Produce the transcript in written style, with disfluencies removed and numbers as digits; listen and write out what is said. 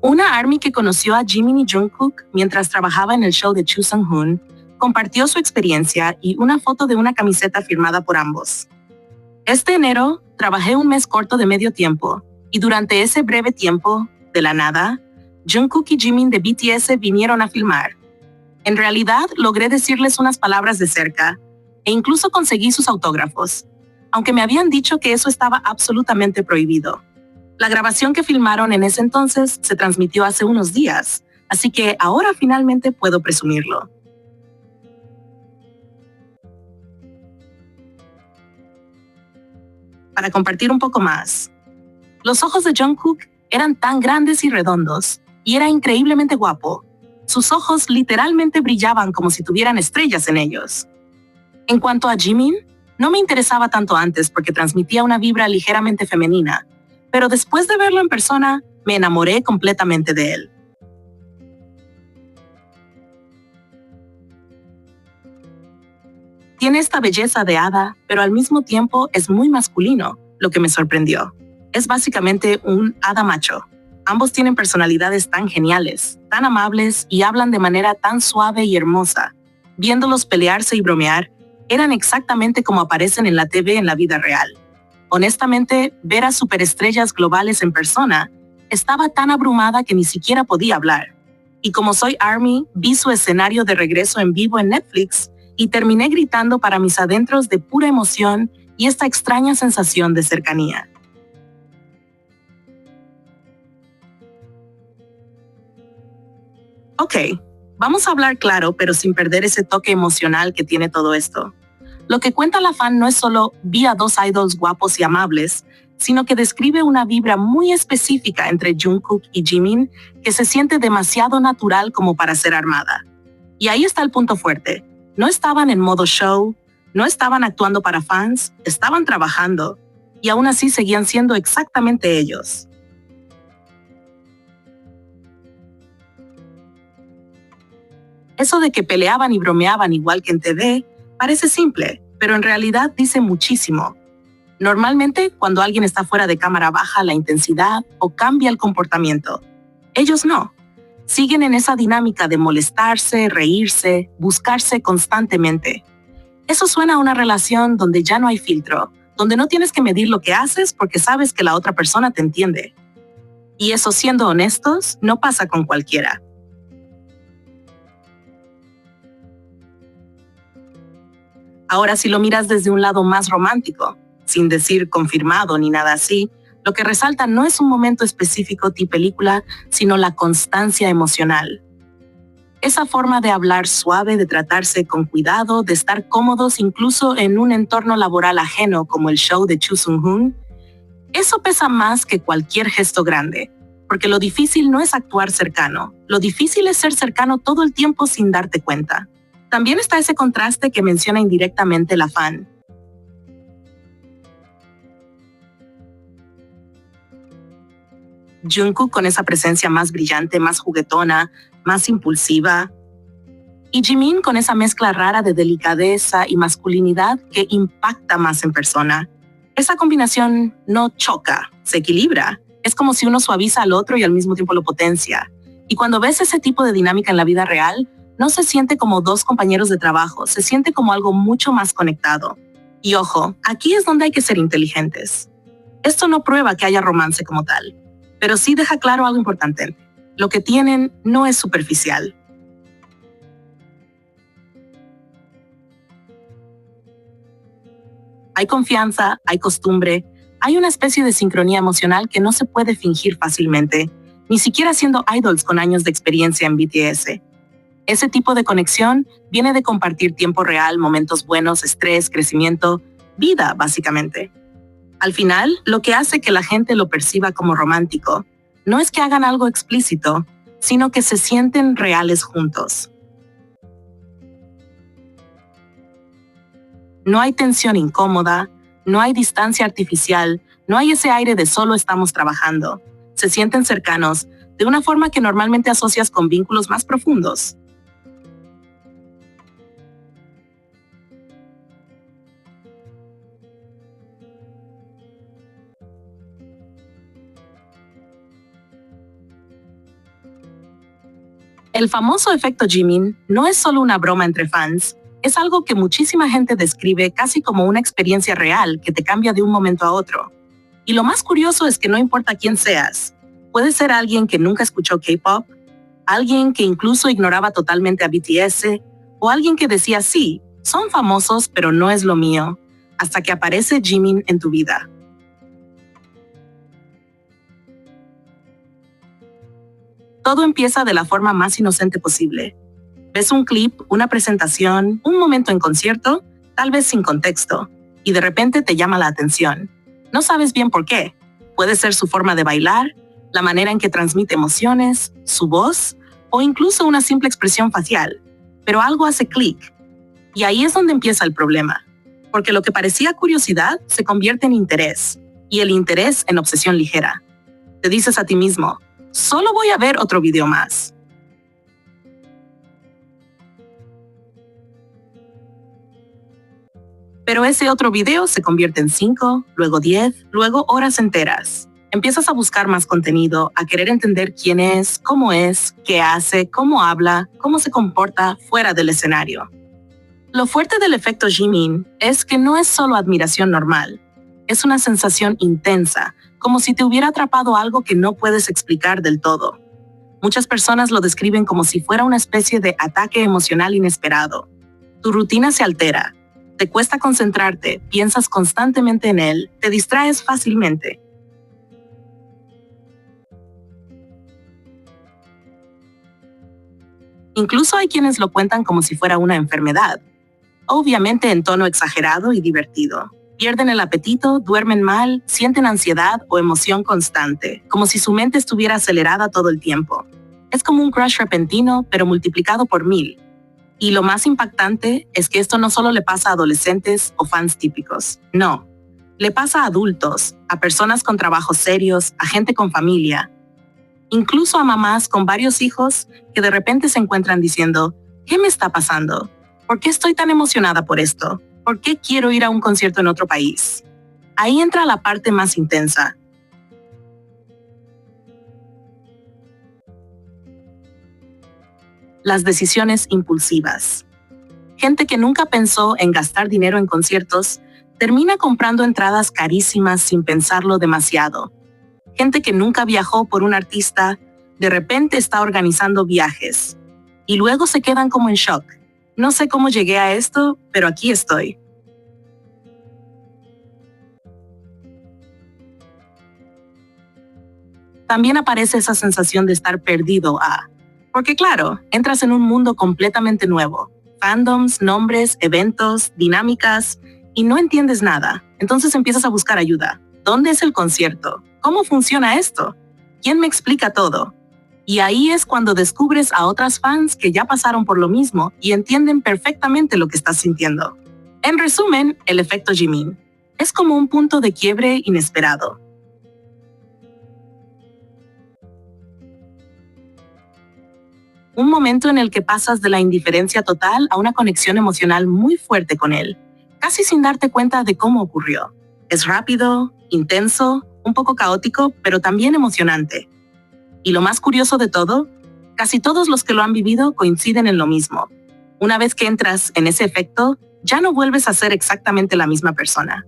Una ARMY que conoció a Jimin y Jungkook mientras trabajaba en el show de Chu Sung-hoon compartió su experiencia y una foto de una camiseta firmada por ambos. Este enero trabajé un mes corto de medio tiempo y durante ese breve tiempo, de la nada, Jungkook y Jimin de BTS vinieron a filmar. En realidad logré decirles unas palabras de cerca e incluso conseguí sus autógrafos, aunque me habían dicho que eso estaba absolutamente prohibido. La grabación que filmaron en ese entonces se transmitió hace unos días, así que ahora finalmente puedo presumirlo. Para compartir un poco más, los ojos de Jungkook eran tan grandes y redondos, y era increíblemente guapo. Sus ojos literalmente brillaban como si tuvieran estrellas en ellos. En cuanto a Jimin, no me interesaba tanto antes porque transmitía una vibra ligeramente femenina, pero después de verlo en persona, me enamoré completamente de él. Tiene esta belleza de hada, pero al mismo tiempo es muy masculino, lo que me sorprendió. Es básicamente un hada macho. Ambos tienen personalidades tan geniales, tan amables y hablan de manera tan suave y hermosa. Viéndolos pelearse y bromear, eran exactamente como aparecen en la TV en la vida real. Honestamente, ver a superestrellas globales en persona, estaba tan abrumada que ni siquiera podía hablar. Y como soy ARMY, vi su escenario de regreso en vivo en Netflix y terminé gritando para mis adentros de pura emoción y esta extraña sensación de cercanía. Ok, vamos a hablar claro, pero sin perder ese toque emocional que tiene todo esto. Lo que cuenta la fan no es solo vi a dos idols guapos y amables, sino que describe una vibra muy específica entre Jungkook y Jimin que se siente demasiado natural como para ser armada. Y ahí está el punto fuerte. No estaban en modo show, no estaban actuando para fans, estaban trabajando, y aún así seguían siendo exactamente ellos. Eso de que peleaban y bromeaban igual que en TV parece simple, pero en realidad dice muchísimo. Normalmente, cuando alguien está fuera de cámara baja la intensidad o cambia el comportamiento. Ellos no. Siguen en esa dinámica de molestarse, reírse, buscarse constantemente. Eso suena a una relación donde ya no hay filtro, donde no tienes que medir lo que haces porque sabes que la otra persona te entiende. Y eso, siendo honestos, no pasa con cualquiera. Ahora, si lo miras desde un lado más romántico, sin decir confirmado ni nada así, lo que resalta no es un momento específico tipo película, sino la constancia emocional. Esa forma de hablar suave, de tratarse con cuidado, de estar cómodos incluso en un entorno laboral ajeno como el show de Chu Sung-hoon, eso pesa más que cualquier gesto grande, porque lo difícil no es actuar cercano, lo difícil es ser cercano todo el tiempo sin darte cuenta. También está ese contraste que menciona indirectamente la fan. Jungkook con esa presencia más brillante, más juguetona, más impulsiva, y Jimin con esa mezcla rara de delicadeza y masculinidad que impacta más en persona. Esa combinación no choca, se equilibra. Es como si uno suaviza al otro y al mismo tiempo lo potencia. Y cuando ves ese tipo de dinámica en la vida real, no se siente como dos compañeros de trabajo, se siente como algo mucho más conectado. Y ojo, aquí es donde hay que ser inteligentes. Esto no prueba que haya romance como tal, pero sí deja claro algo importante. Lo que tienen no es superficial. Hay confianza, hay costumbre, hay una especie de sincronía emocional que no se puede fingir fácilmente, ni siquiera siendo idols con años de experiencia en BTS. Ese tipo de conexión viene de compartir tiempo real, momentos buenos, estrés, crecimiento, vida, básicamente. Al final, lo que hace que la gente lo perciba como romántico no es que hagan algo explícito, sino que se sienten reales juntos. No hay tensión incómoda, no hay distancia artificial, no hay ese aire de solo estamos trabajando. Se sienten cercanos, de una forma que normalmente asocias con vínculos más profundos. El famoso efecto Jimin no es solo una broma entre fans, es algo que muchísima gente describe casi como una experiencia real que te cambia de un momento a otro. Y lo más curioso es que no importa quién seas, puede ser alguien que nunca escuchó K-pop, alguien que incluso ignoraba totalmente a BTS, o alguien que decía sí, son famosos pero no es lo mío, hasta que aparece Jimin en tu vida. Todo empieza de la forma más inocente posible. Ves un clip, una presentación, un momento en concierto, tal vez sin contexto, y de repente te llama la atención. No sabes bien por qué. Puede ser su forma de bailar, la manera en que transmite emociones, su voz, o incluso una simple expresión facial. Pero algo hace clic. Y ahí es donde empieza el problema. Porque lo que parecía curiosidad se convierte en interés, y el interés en obsesión ligera. Te dices a ti mismo, solo voy a ver otro video más. Pero ese otro video se convierte en 5, luego 10, luego horas enteras. Empiezas a buscar más contenido, a querer entender quién es, qué hace, cómo habla, cómo se comporta fuera del escenario. Lo fuerte del efecto Jimin es que no es solo admiración normal. Es una sensación intensa, como si te hubiera atrapado algo que no puedes explicar del todo. Muchas personas lo describen como si fuera una especie de ataque emocional inesperado. Tu rutina se altera. Te cuesta concentrarte, piensas constantemente en él, te distraes fácilmente. Incluso hay quienes lo cuentan como si fuera una enfermedad, obviamente en tono exagerado y divertido. Pierden el apetito, duermen mal, sienten ansiedad o emoción constante, como si su mente estuviera acelerada todo el tiempo. Es como un crush repentino, pero multiplicado por 1000. Y lo más impactante es que esto no solo le pasa a adolescentes o fans típicos, no. Le pasa a adultos, a personas con trabajos serios, a gente con familia, incluso a mamás con varios hijos que de repente se encuentran diciendo, ¿qué me está pasando? ¿Por qué estoy tan emocionada por esto? ¿Por qué quiero ir a un concierto en otro país? Ahí entra la parte más intensa. Las decisiones impulsivas. Gente que nunca pensó en gastar dinero en conciertos termina comprando entradas carísimas sin pensarlo demasiado. Gente que nunca viajó por un artista de repente está organizando viajes y luego se quedan como en shock. No sé cómo llegué a esto, pero aquí estoy. También aparece esa sensación de estar perdido porque claro, entras en un mundo completamente nuevo. Fandoms, nombres, eventos, dinámicas, y no entiendes nada. Entonces empiezas a buscar ayuda. ¿Dónde es el concierto? ¿Cómo funciona esto? ¿Quién me explica todo? Y ahí es cuando descubres a otras fans que ya pasaron por lo mismo y entienden perfectamente lo que estás sintiendo. En resumen, el efecto Jimin es como un punto de quiebre inesperado. Un momento en el que pasas de la indiferencia total a una conexión emocional muy fuerte con él, casi sin darte cuenta de cómo ocurrió. Es rápido, intenso, un poco caótico, pero también emocionante. Y lo más curioso de todo, casi todos los que lo han vivido coinciden en lo mismo. Una vez que entras en ese efecto, ya no vuelves a ser exactamente la misma persona.